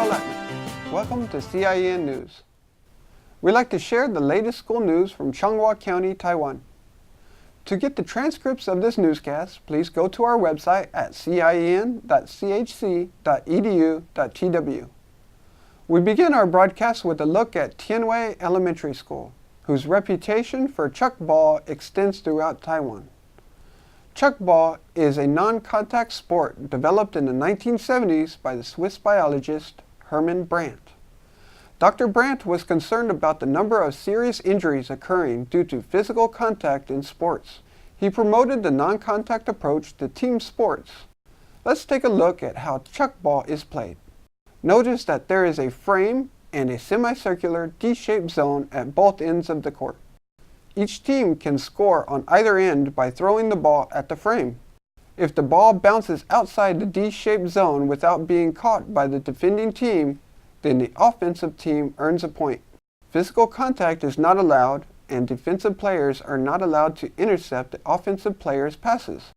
Latman. Welcome to Cien News. We like to share the latest school news from Changhua County, Taiwan. To get the transcripts of this newscast, please go to our website at cien.chc.edu.tw. We begin our broadcast with a look at Cien Elementary School, whose reputation for chuck ball extends throughout Taiwan. Chuck ball is a non-contact sport developed in the 1970s by the Swiss biologist Hermann Brandt. Dr. Brandt was concerned about the number of serious injuries occurring due to physical contact in sports. He promoted the non-contact approach to team sports. Let's take a look at how chuck ball is played. Notice that there is a frame and a semicircular D-shaped zone at both ends of the court. Each team can score on either end by throwing the ball at the frame. If the ball bounces outside the D-shaped zone without being caught by the defending team, then the offensive team earns a point. Physical contact is not allowed, and defensive players are not allowed to intercept the offensive players' passes.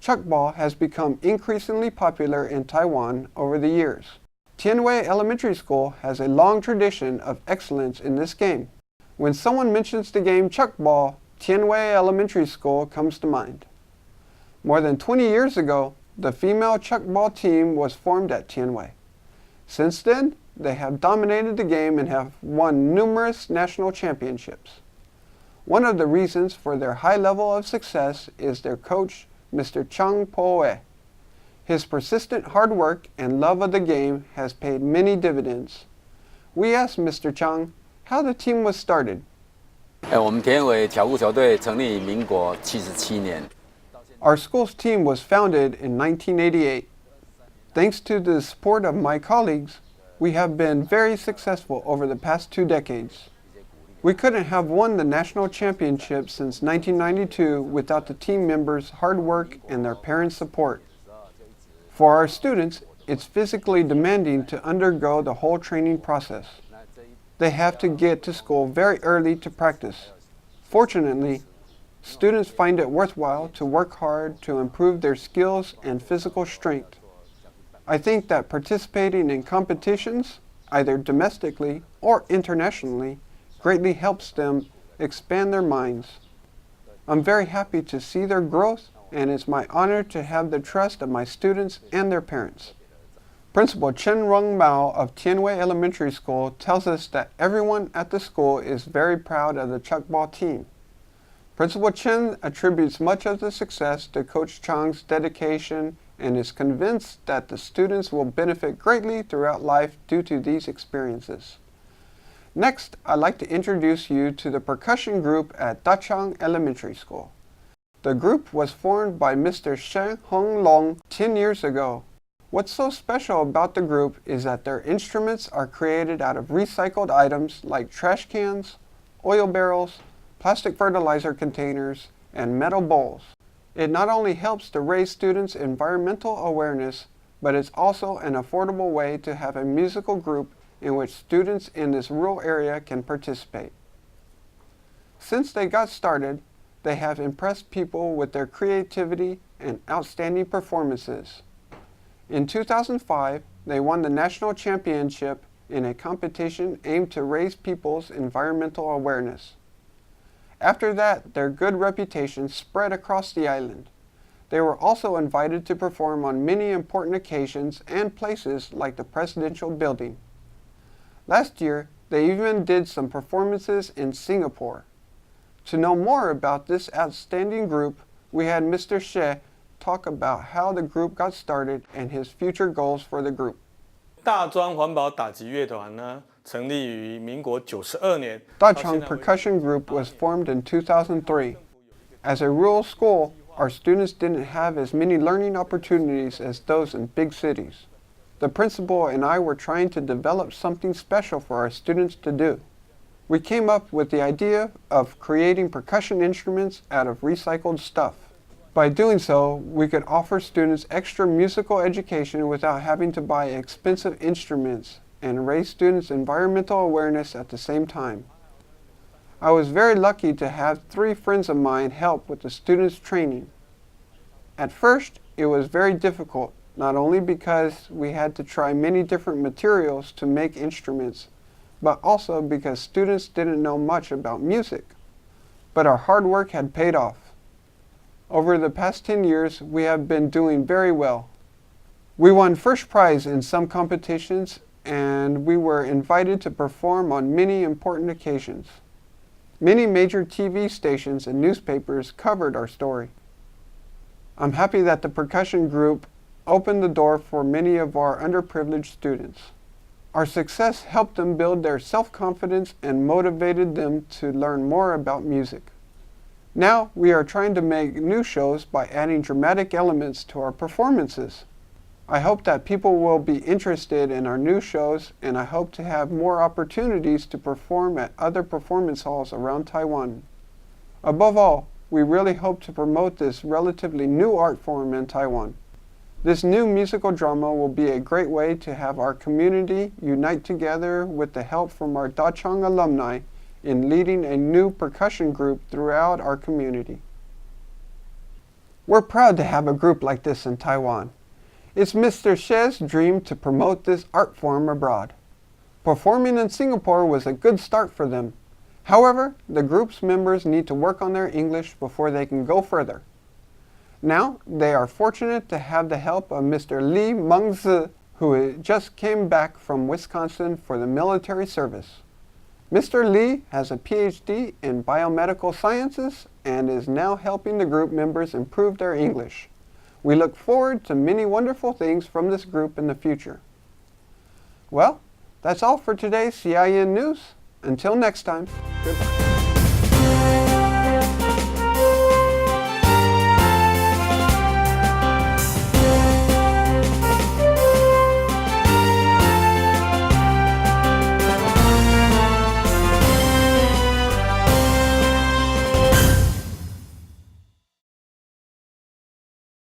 Chuck ball has become increasingly popular in Taiwan over the years. Cien Elementary School has a long tradition of excellence in this game. When someone mentions the game chuck ball, Cien Elementary School comes to mind. More than 20 years ago, the female chuck ball team was formed at Cien. Since then, they have dominated the game and have won numerous national championships. One of the reasons for their high level of success is their coach, Mr. Chang Po-e. His persistent hard work and love of the game has paid many dividends. We asked Mr. Chang how the team was started. 我们田尾调布球队成立于民国77年。 Our school's team was founded in 1988. Thanks to the support of my colleagues, we have been very successful over the past 2 decades. We couldn't have won the national championship since 1992 without the team members' hard work and their parents' support. For our students, it's physically demanding to undergo the whole training process. They have to get to school very early to practice. Fortunately, students find it worthwhile to work hard to improve their skills and physical strength. I think that participating in competitions, either domestically or internationally, greatly helps them expand their minds. I'm very happy to see their growth, and it's my honor to have the trust of my students and their parents. Principal Chen Rong Mao of Cien Elementary School tells us that everyone at the school is very proud of the chuck ball team. Principal Chen attributes much of the success to Coach Chang's dedication and is convinced that the students will benefit greatly throughout life due to these experiences. Next, I'd like to introduce you to the percussion group at Dachang Elementary School. The group was formed by Mr. Shen Hong Long 10 years ago. What's so special about the group is that their instruments are created out of recycled items like trash cans, oil barrels, plastic fertilizer containers, and metal bowls. It not only helps to raise students' environmental awareness, but it's also an affordable way to have a musical group in which students in this rural area can participate. Since they got started, they have impressed people with their creativity and outstanding performances. In 2005, they won the national championship in a competition aimed to raise people's environmental awareness. After that, their good reputation spread across the island. They were also invited to perform on many important occasions and places like the Presidential Building. Last year, they even did some performances in Singapore. To know more about this outstanding group, we had Mr. She talk about how the group got started and his future goals for the group. 大专环保打击乐团呢，成立于民国92年。Dachang Percussion Group was formed in 2003. As a rural school, our students didn't have as many learning opportunities as those in big cities. The principal and I were trying to develop something special for our students to do. We came up with the idea of creating percussion instruments out of recycled stuff. By doing so, we could offer students extra musical education without having to buy expensive instruments and raise students' environmental awareness at the same time. I was very lucky to have 3 friends of mine help with the students' training. At first, it was very difficult not only because we had to try many different materials to make instruments, but also because students didn't know much about music. But our hard work had paid off. Over the past 10 years, we have been doing very well. We won first prize in some competitions, and we were invited to perform on many important occasions. Many major TV stations and newspapers covered our story. I'm happy that the percussion group opened the door for many of our underprivileged students. Our success helped them build their self-confidence and motivated them to learn more about music. Now we are trying to make new shows by adding dramatic elements to our performances. I hope that people will be interested in our new shows, and I hope to have more opportunities to perform at other performance halls around Taiwan. Above all, we really hope to promote this relatively new art form in Taiwan. This new musical drama will be a great way to have our community unite together with the help from our Dachang alumni in leading a new percussion group throughout our community. We're proud to have a group like this in Taiwan. It's Mr. She's dream to promote this art form abroad. Performing in Singapore was a good start for them. However, the group's members need to work on their English before they can go further. Now, they are fortunate to have the help of Mr. Li Mengzi, who just came back from Wisconsin for the military service. Mr. Li has a PhD in biomedical sciences and is now helping the group members improve their English. We look forward to many wonderful things from this group in the future. Well, that's all for today's CIN News. Until next time, goodbye.